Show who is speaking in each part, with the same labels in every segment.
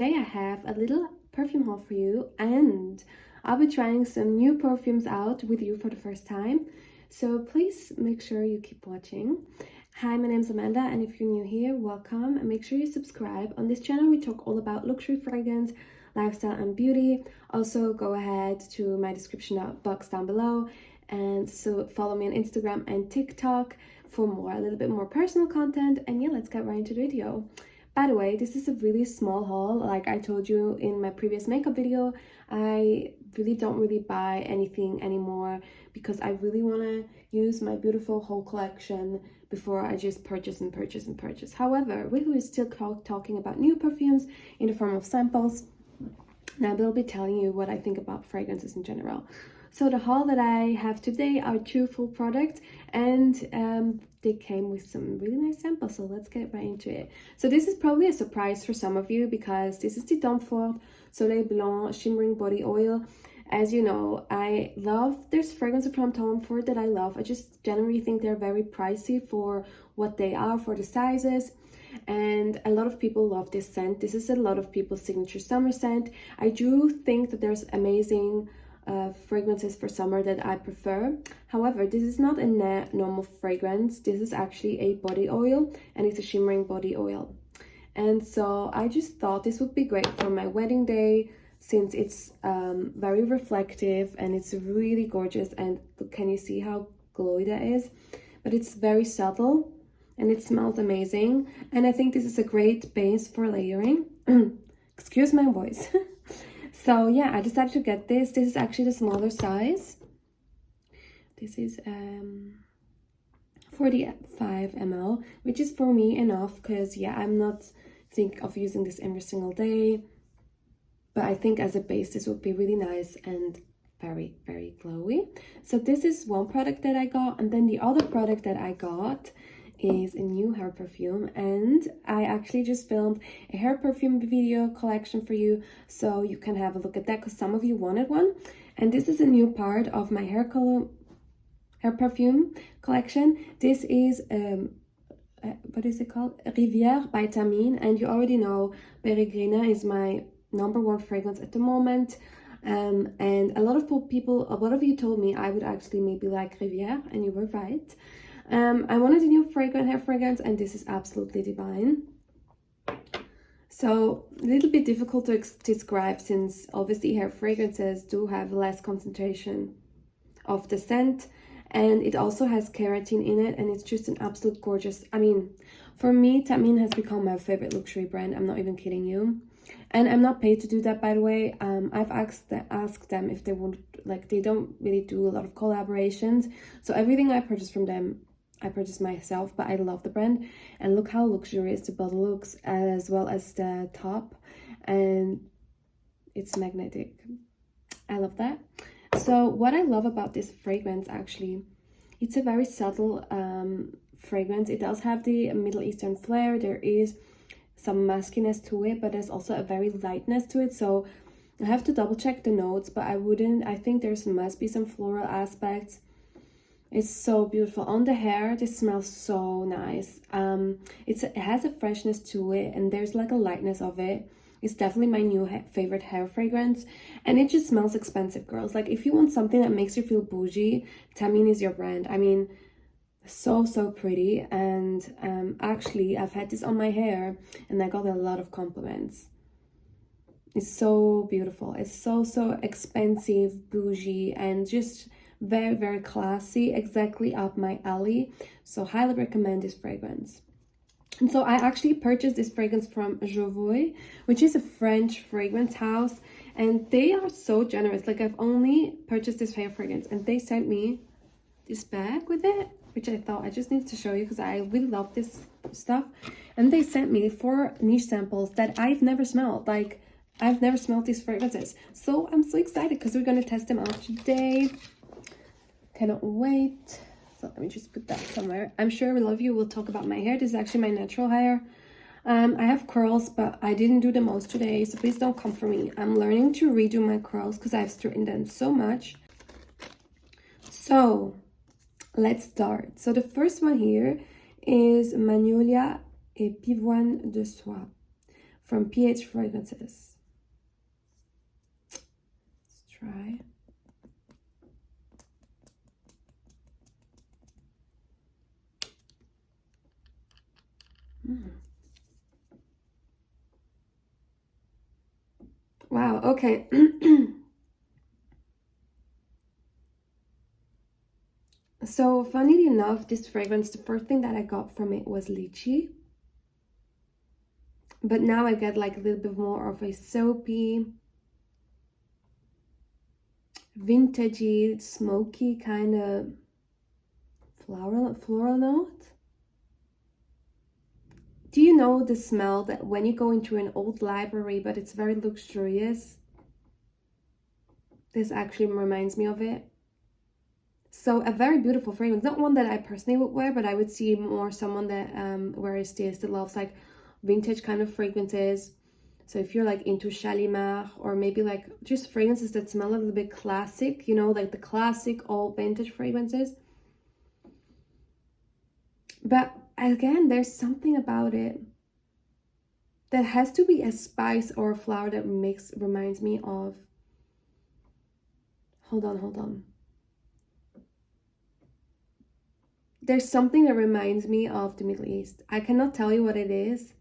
Speaker 1: Today I have a little perfume haul for you, and I'll be trying some new perfumes out with you for the first time. So please make sure you keep watching. Hi, my name is Amanda, and if you're new here, welcome, and make sure you subscribe. On this channel we talk all about luxury fragrance, lifestyle and beauty. Also go ahead to my description box down below and so follow me on Instagram and TikTok for a little bit more personal content. And yeah, let's get right into the video. By the way, this is a really small haul. Like I told you in my previous makeup video, I really don't buy anything anymore because I really want to use my beautiful whole collection before I just purchase and purchase and purchase. However, we will still talking about new perfumes in the form of samples, and I will be telling you what I think about fragrances in general. So the haul that I have today are 2 full products, and they came with some really nice samples, so let's get right into it. So this is probably a surprise for some of you because this is the Tom Ford Soleil Blanc Shimmering Body Oil. As you know, there's fragrances from Tom Ford that I love. I just generally think they're very pricey for what they are, for the sizes. And a lot of people love this scent. This is a lot of people's signature summer scent. I do think that there's amazing fragrances for summer that I prefer. However, this is not a normal fragrance. This is actually a body oil, and it's a shimmering body oil. And so I just thought this would be great for my wedding day, since it's very reflective and it's really gorgeous. And can you see how glowy that is? But it's very subtle and it smells amazing. And I think this is a great base for layering. Excuse my voice. So yeah, I decided to get this. This is actually the smaller size. This is 45 ml, which is for me enough because yeah, I'm not think of using this every single day. But I think as a base, this would be really nice and very, very glowy. So this is one product that I got, and then the other product that I got is a new hair perfume, and I actually just filmed a hair perfume video collection for you, so you can have a look at that because some of you wanted one. And this is a new part of my hair perfume collection. This is what is it called? Rivière by Thameen, and you already know Peregrina is my #1 fragrance at the moment. And a lot of you told me I would actually maybe like Rivière, and you were right. I wanted a new hair fragrance, and this is absolutely divine. So a little bit difficult to describe, since obviously hair fragrances do have less concentration of the scent, and it also has keratin in it, and it's just an absolute gorgeous. I mean, for me, Thameen has become my favorite luxury brand. I'm not even kidding you. And I'm not paid to do that, by the way. I've asked them if they would, like, they don't really do a lot of collaborations. So everything I purchase from them, I purchase myself, but I love the brand. And look how luxurious the bottle looks, as well as the top. And it's magnetic. I love that. So what I love about this fragrance, actually, it's a very subtle fragrance. It does have the Middle Eastern flair. There is some muskiness to it, but there's also a very lightness to it. So I have to double check the notes, but I think must be some floral aspects. It's so beautiful on the hair. This smells so nice. It has a freshness to it, and there's like a lightness of it. It's definitely my new favorite hair fragrance, and it just smells expensive, girls. Like, if you want something that makes you feel bougie, Thameen is your brand. I mean, so pretty. And actually I've had this on my hair and I got a lot of compliments. It's so beautiful. It's so expensive, bougie, and just very, very classy, exactly up my alley. So highly recommend this fragrance. And so I actually purchased this fragrance from Joie, which is a French fragrance house, and they are so generous. Like, I've only purchased this hair fragrance and they sent me this bag with it, which I thought I just need to show you because I really love this stuff. And they sent me 4 niche samples that I've never smelled. Like, I've never smelled these fragrances. So I'm so excited because we're going to test them out today. Cannot wait. So let me just put that somewhere. I'm sure a lot of you will talk about my hair. This is actually my natural hair. I have curls, but I didn't do the most today, so please don't come for me. I'm learning to redo my curls because I've straightened them so much. So let's start. So the first one here is Magnolia Pivoine de Soie from PH Fragrances. Let's try. Wow, okay. So, funnily enough, this fragrance, the first thing that I got from it was lychee. But now I get like a little bit more of a soapy, vintagey, smoky kind of floral note. Do you know the smell that when you go into an old library, but it's very luxurious? This actually reminds me of it. So a very beautiful fragrance, not one that I personally would wear, but I would see more someone that wears this, that loves like vintage kind of fragrances. So if you're like into Shalimar, or maybe like just fragrances that smell a little bit classic, you know, like the classic old vintage fragrances. But again, there's something about it that has to be a spice or a flower that reminds me of, hold on. There's something that reminds me of the Middle East. I cannot tell you what it is.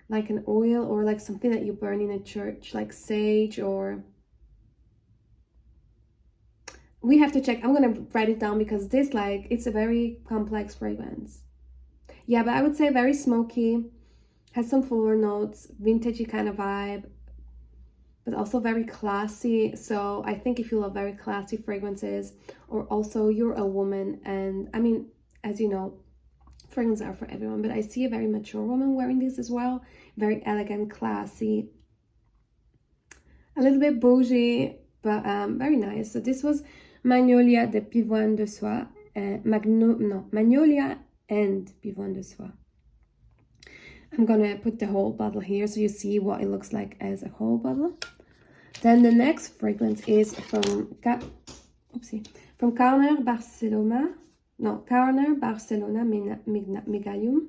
Speaker 1: Like an oil, or like something that you burn in a church, like sage, or... We have to check. I'm gonna write it down because this, like, it's a very complex fragrance. Yeah, but I would say very smoky, has some floral notes, vintagey kind of vibe, but also very classy. So I think if you love very classy fragrances, or also you're a woman, and I mean, as you know, fragrances are for everyone, but I see a very mature woman wearing this as well. Very elegant, classy, a little bit bougie, but very nice. So this was Magnolia de Pivoine de Soie, Magnolia and Pivoine de Soie. I'm gonna put the whole bottle here so you see what it looks like as a whole bottle. Then the next fragrance is from Carner Barcelona. No, Carner Barcelona Megalium.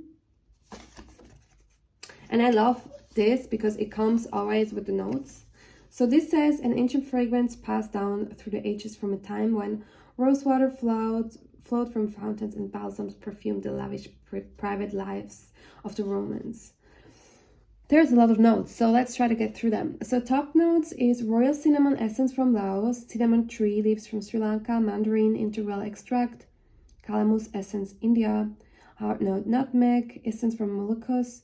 Speaker 1: And I love this because it comes always with the notes. So this says, an ancient fragrance passed down through the ages from a time when rosewater flowed from fountains and balsams perfumed the lavish private lives of the Romans. There's a lot of notes, so let's try to get through them. So top notes is royal cinnamon essence from Laos, cinnamon tree leaves from Sri Lanka, mandarin interwell extract, calamus essence India, heart note nutmeg, essence from Moluccas,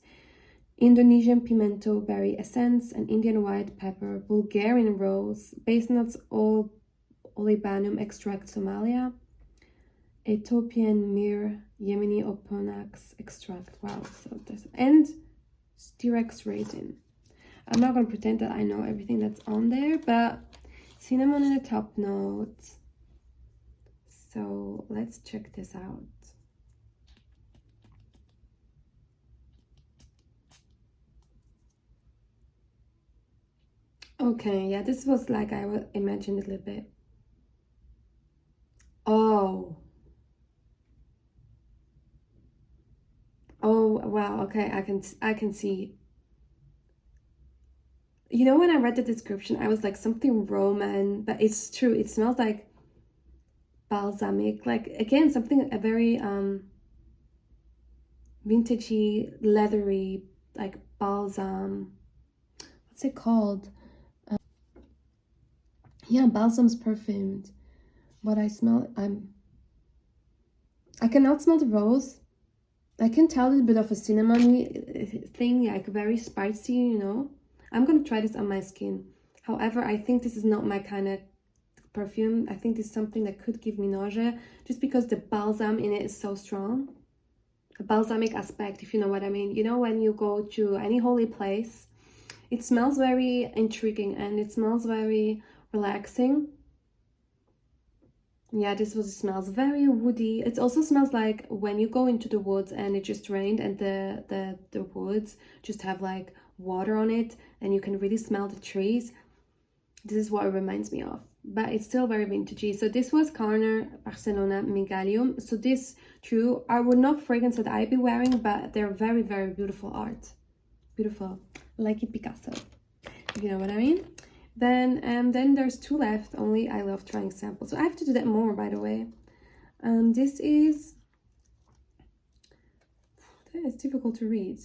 Speaker 1: Indonesian pimento berry essence, and Indian white pepper, Bulgarian rose, base notes olibanum extract Somalia, Ethiopian myrrh, Yemeni oponax extract. Wow, so this, and Styrex raisin. I'm not going to pretend that I know everything that's on there, but cinnamon in the top notes. So let's check this out. Okay, yeah, this was like I imagined a little bit. Oh, wow, okay, I can see. You know, when I read the description, I was like, something Roman, but it's true. It smells like balsamic, like, again, something a very vintagey, leathery, like balsam. What's it called? Yeah, balsam's perfumed. What I smell, I cannot smell the rose. I can tell a little bit of a cinnamon thing, like very spicy, you know. I'm gonna try this on my skin. However, I think this is not my kind of perfume. I think this is something that could give me nausea, just because the balsam in it is so strong. A balsamic aspect, if you know what I mean. You know, when you go to any holy place, it smells very intriguing and it smells very relaxing. Yeah, this was, it smells very woody. It also smells like when you go into the woods and it just rained and the woods just have like water on it and you can really smell the trees. This is what it reminds me of, but it's still very vintagey. So this was Carner Barcelona Megalium. So this, true, are not fragrance that I'd be wearing, but they're very, very beautiful art. Beautiful. like it Picasso, if you know what I mean. Then there's 2 left only. I love trying samples, so I have to do that more, by the way. This is, it's difficult to read.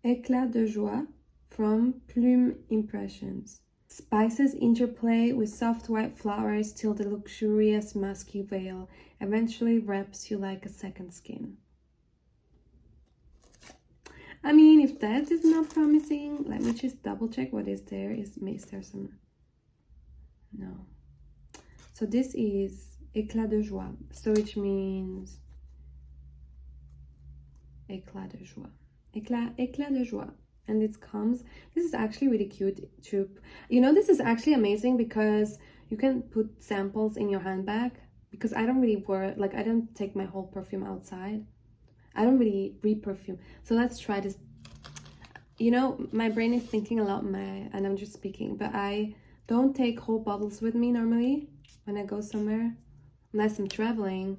Speaker 1: Eclat de Joie from Plume Impressions. Spices interplay with soft white flowers till the luxurious musky veil eventually wraps you like a second skin. I mean, if that is not promising, let me just double check what is there. Is there some? No. So this is Eclat de Joie, so which means Eclat de Joie. Eclat de Joie. And it comes, this is actually really cute tube. You know, this is actually amazing because you can put samples in your handbag, because I don't really wear, like, I don't take my whole perfume outside. I don't really re-perfume. So let's try this. You know, my brain is thinking a lot, and I'm just speaking, but I don't take whole bottles with me normally when I go somewhere, unless I'm traveling.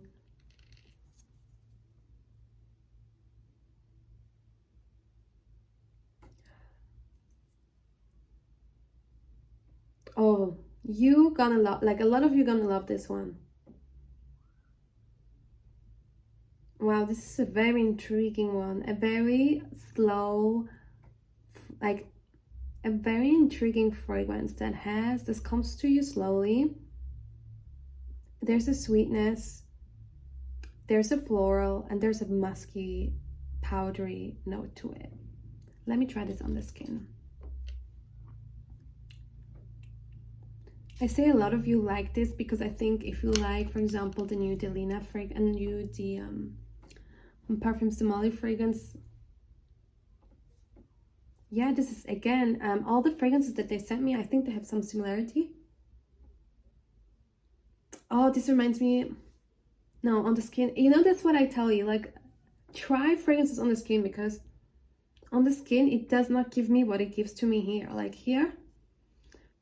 Speaker 1: Oh, you gonna love, like, a lot of you gonna love this one. Wow, this is a very intriguing one. A very slow, like, a very intriguing fragrance that has, this comes to you slowly. There's a sweetness, there's a floral, and there's a musky, powdery note to it. Let me try this on the skin. I say a lot of you like this because I think if you like, for example, the new Delina fragrance and the Perfumes I fragrance, yeah, this is, again, all the fragrances that they sent me, I think they have some similarity. Oh, this reminds me, no, on the skin, you know, that's what I tell you, like, try fragrances on the skin, because on the skin it does not give me what it gives to me here. Like here,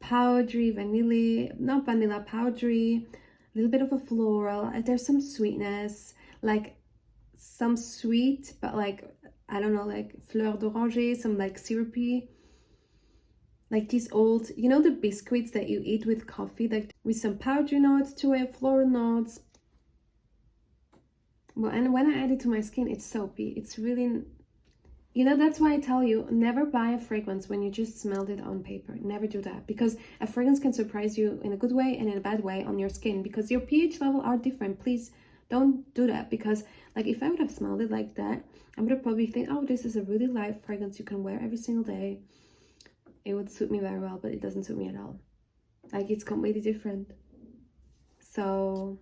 Speaker 1: powdery, vanilla, not vanilla, powdery, a little bit of a floral, there's some sweetness, like some sweet, but like, I don't know, like fleur d'oranger, some like syrupy, like these old, you know, the biscuits that you eat with coffee, like with some powdery notes to it, floral notes. Well, and when I add it to my skin, it's soapy. It's really, you know, that's why I tell you, never buy a fragrance when you just smelled it on paper. Never do that, because a fragrance can surprise you in a good way and in a bad way on your skin, because your pH level are different. Please don't do that, because like if I would have smelled it like that, I would have probably think, oh, this is a really light fragrance you can wear every single day. It would suit me very well, but it doesn't suit me at all. Like, it's completely different. So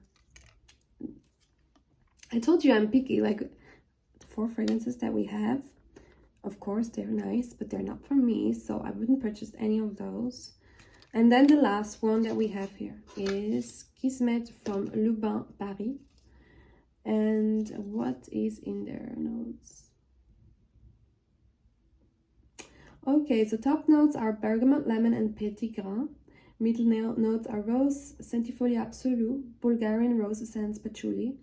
Speaker 1: I told you I'm picky. Like, the 4 fragrances that we have, of course they're nice, but they're not for me, so I wouldn't purchase any of those. And then the last one that we have here is Kismet from Luba Paris. And what is in their notes? Okay, so top notes are bergamot, lemon, and petit grain. Middle notes are rose, centifolia absolu, Bulgarian rose essence, patchouli.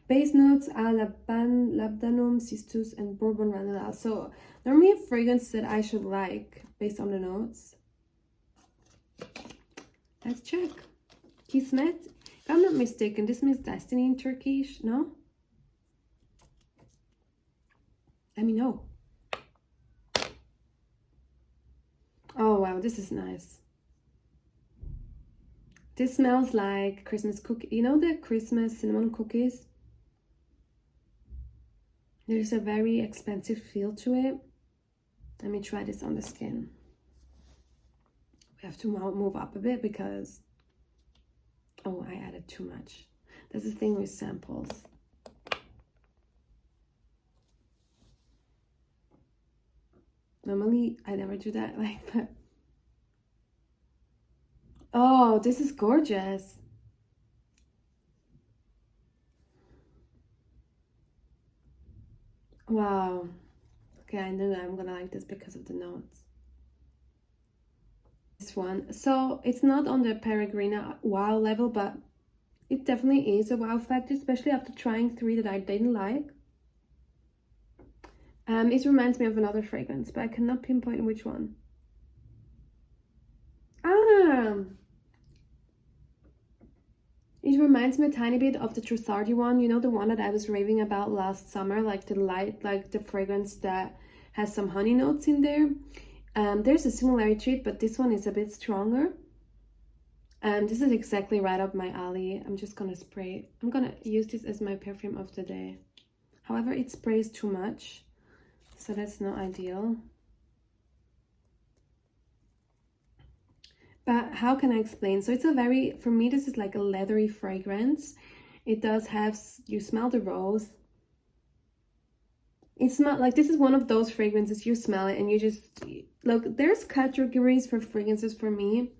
Speaker 1: Base notes are labdanum, cistus, and bourbon vanilla. So normally a fragrance that I should like based on the notes. Let's check. Kismet. If I'm not mistaken, this means destiny in Turkish, no? Let me know. Oh wow, this is nice. This smells like Christmas cookie. You know the Christmas cinnamon cookies? There's a very expensive feel to it. Let me try this on the skin. We have to move up a bit because, oh, I added too much. That's the thing with samples. Normally, I never do that like that. Oh, this is gorgeous. Wow. Okay, I knew that I'm gonna like this because of the notes. This one. So it's not on the Peregrina wow level, but it definitely is a wow factor, especially after trying 3 that I didn't like. It reminds me of another fragrance, but I cannot pinpoint which one. It reminds me a tiny bit of the Trussardi one, you know, the one that I was raving about last summer, like the light, like the fragrance that has some honey notes in there. There's a similarity to it, but this one is a bit stronger. This is exactly right up my alley. I'm just gonna spray. I'm gonna use this as my perfume of the day. However, it sprays too much, so that's not ideal. But how can I explain? So it's a very, for me, this is like a leathery fragrance. It does have, you smell the rose. It smells like, this is one of those fragrances, you smell it and you just, look, there's categories for fragrances for me.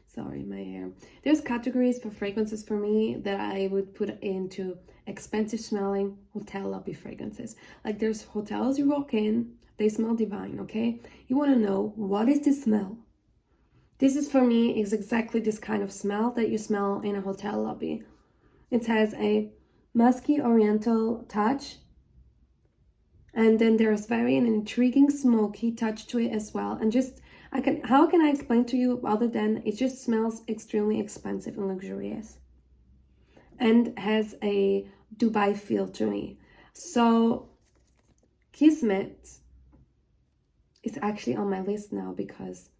Speaker 1: Sorry, my hair. There's categories for fragrances for me that I would put into expensive smelling hotel lobby fragrances. Like there's hotels you walk in, they smell divine, okay? You want to know, what is this smell? This is, for me, is exactly this kind of smell that you smell in a hotel lobby. It has a musky oriental touch. And then there's very an intriguing smoky touch to it as well. And just, how can I explain to you other than it just smells extremely expensive and luxurious. And has a Dubai feel to me. So Kismet is actually on my list now because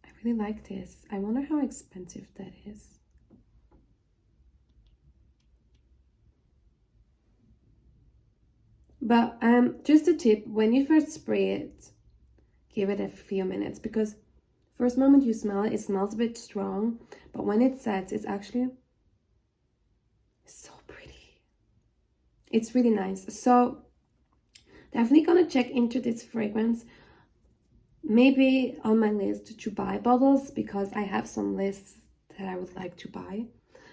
Speaker 1: I really like this. I wonder how expensive that is. But just a tip, when you first spray it, give it a few minutes, because first moment you smell it, it smells a bit strong, but when it sets, it's actually so pretty. It's really nice. So definitely gonna check into this fragrance. Maybe on my list to buy bottles, because I have some lists that I would like to buy.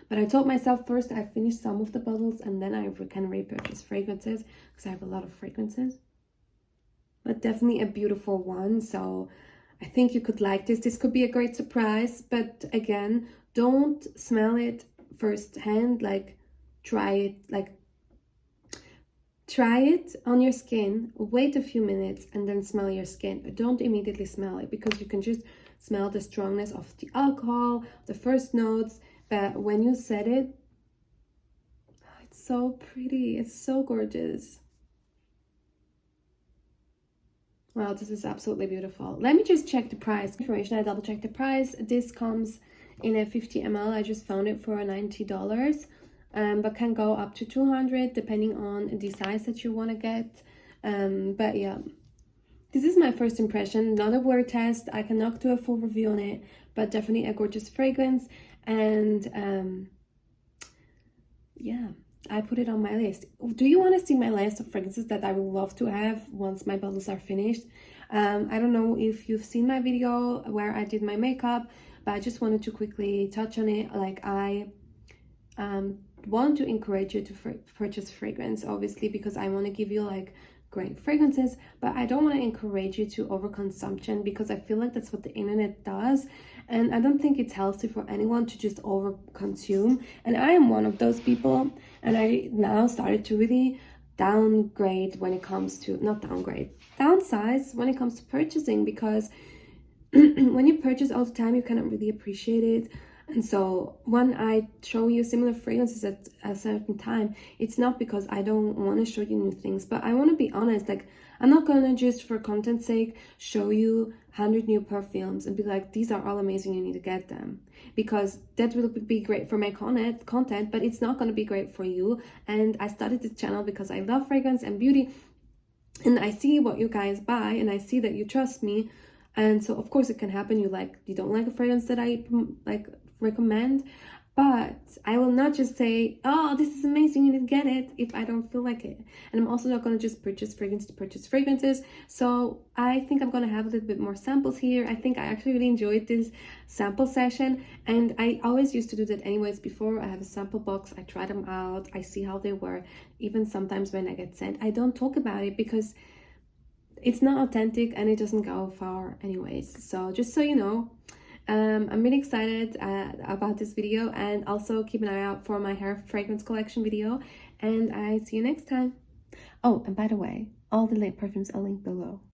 Speaker 1: But I told myself first I finish some of the bottles and then I can repurchase fragrances, because I have a lot of fragrances. But definitely a beautiful one. So I think you could like this. This could be a great surprise. But again, don't smell it firsthand. Like try it on your skin, wait a few minutes and then smell your skin. But don't immediately smell it, because you can just smell the strongness of the alcohol, the first notes. But when you set it, it's so pretty. It's so gorgeous. Wow, this is absolutely beautiful. Let me just check the price. Information, I double checked the price. This comes in a 50 ml. I just found it for $90. But can go up to 200 depending on the size that you want to get. But yeah, this is my first impression, not a word test. I cannot do a full review on it, but definitely a gorgeous fragrance. And yeah, I put it on my list. Do you want to see my list of fragrances that I would love to have once my bottles are finished? I don't know if you've seen my video where I did my makeup, but I just wanted to quickly touch on it. Like I want to encourage you to purchase fragrance, obviously, because I want to give you like great fragrances, but I don't want to encourage you to overconsumption, because I feel like that's what the internet does, and I don't think it's healthy for anyone to just overconsume. And I am one of those people, and I now started to really downgrade when it comes to, not downgrade, downsize when it comes to purchasing, because when you purchase all the time, you cannot really appreciate it. And so when I show you similar fragrances at a certain time, it's not because I don't want to show you new things, but I want to be honest. Like, I'm not going to just for content's sake show you 100 new perfumes and be like, these are all amazing, you need to get them, because that will be great for my content, but it's not going to be great for you. And I started this channel because I love fragrance and beauty, and I see what you guys buy, and I see that you trust me. And so of course it can happen you don't like a fragrance that I like recommend, but I will not just say, oh, this is amazing, you need to get it, if I don't feel like it. And I'm also not going to just purchase fragrance to purchase fragrances. So I think I'm going to have a little bit more samples here. I think I actually really enjoyed this sample session, and I always used to do that anyways. Before I have a sample box, I try them out, I see how they were. Even sometimes when I get sent, I don't talk about it because it's not authentic and it doesn't go far anyways. So just so you know, I'm really excited about this video, and also keep an eye out for my hair fragrance collection video, and I see you next time. Oh, and by the way, all the perfumes are linked below.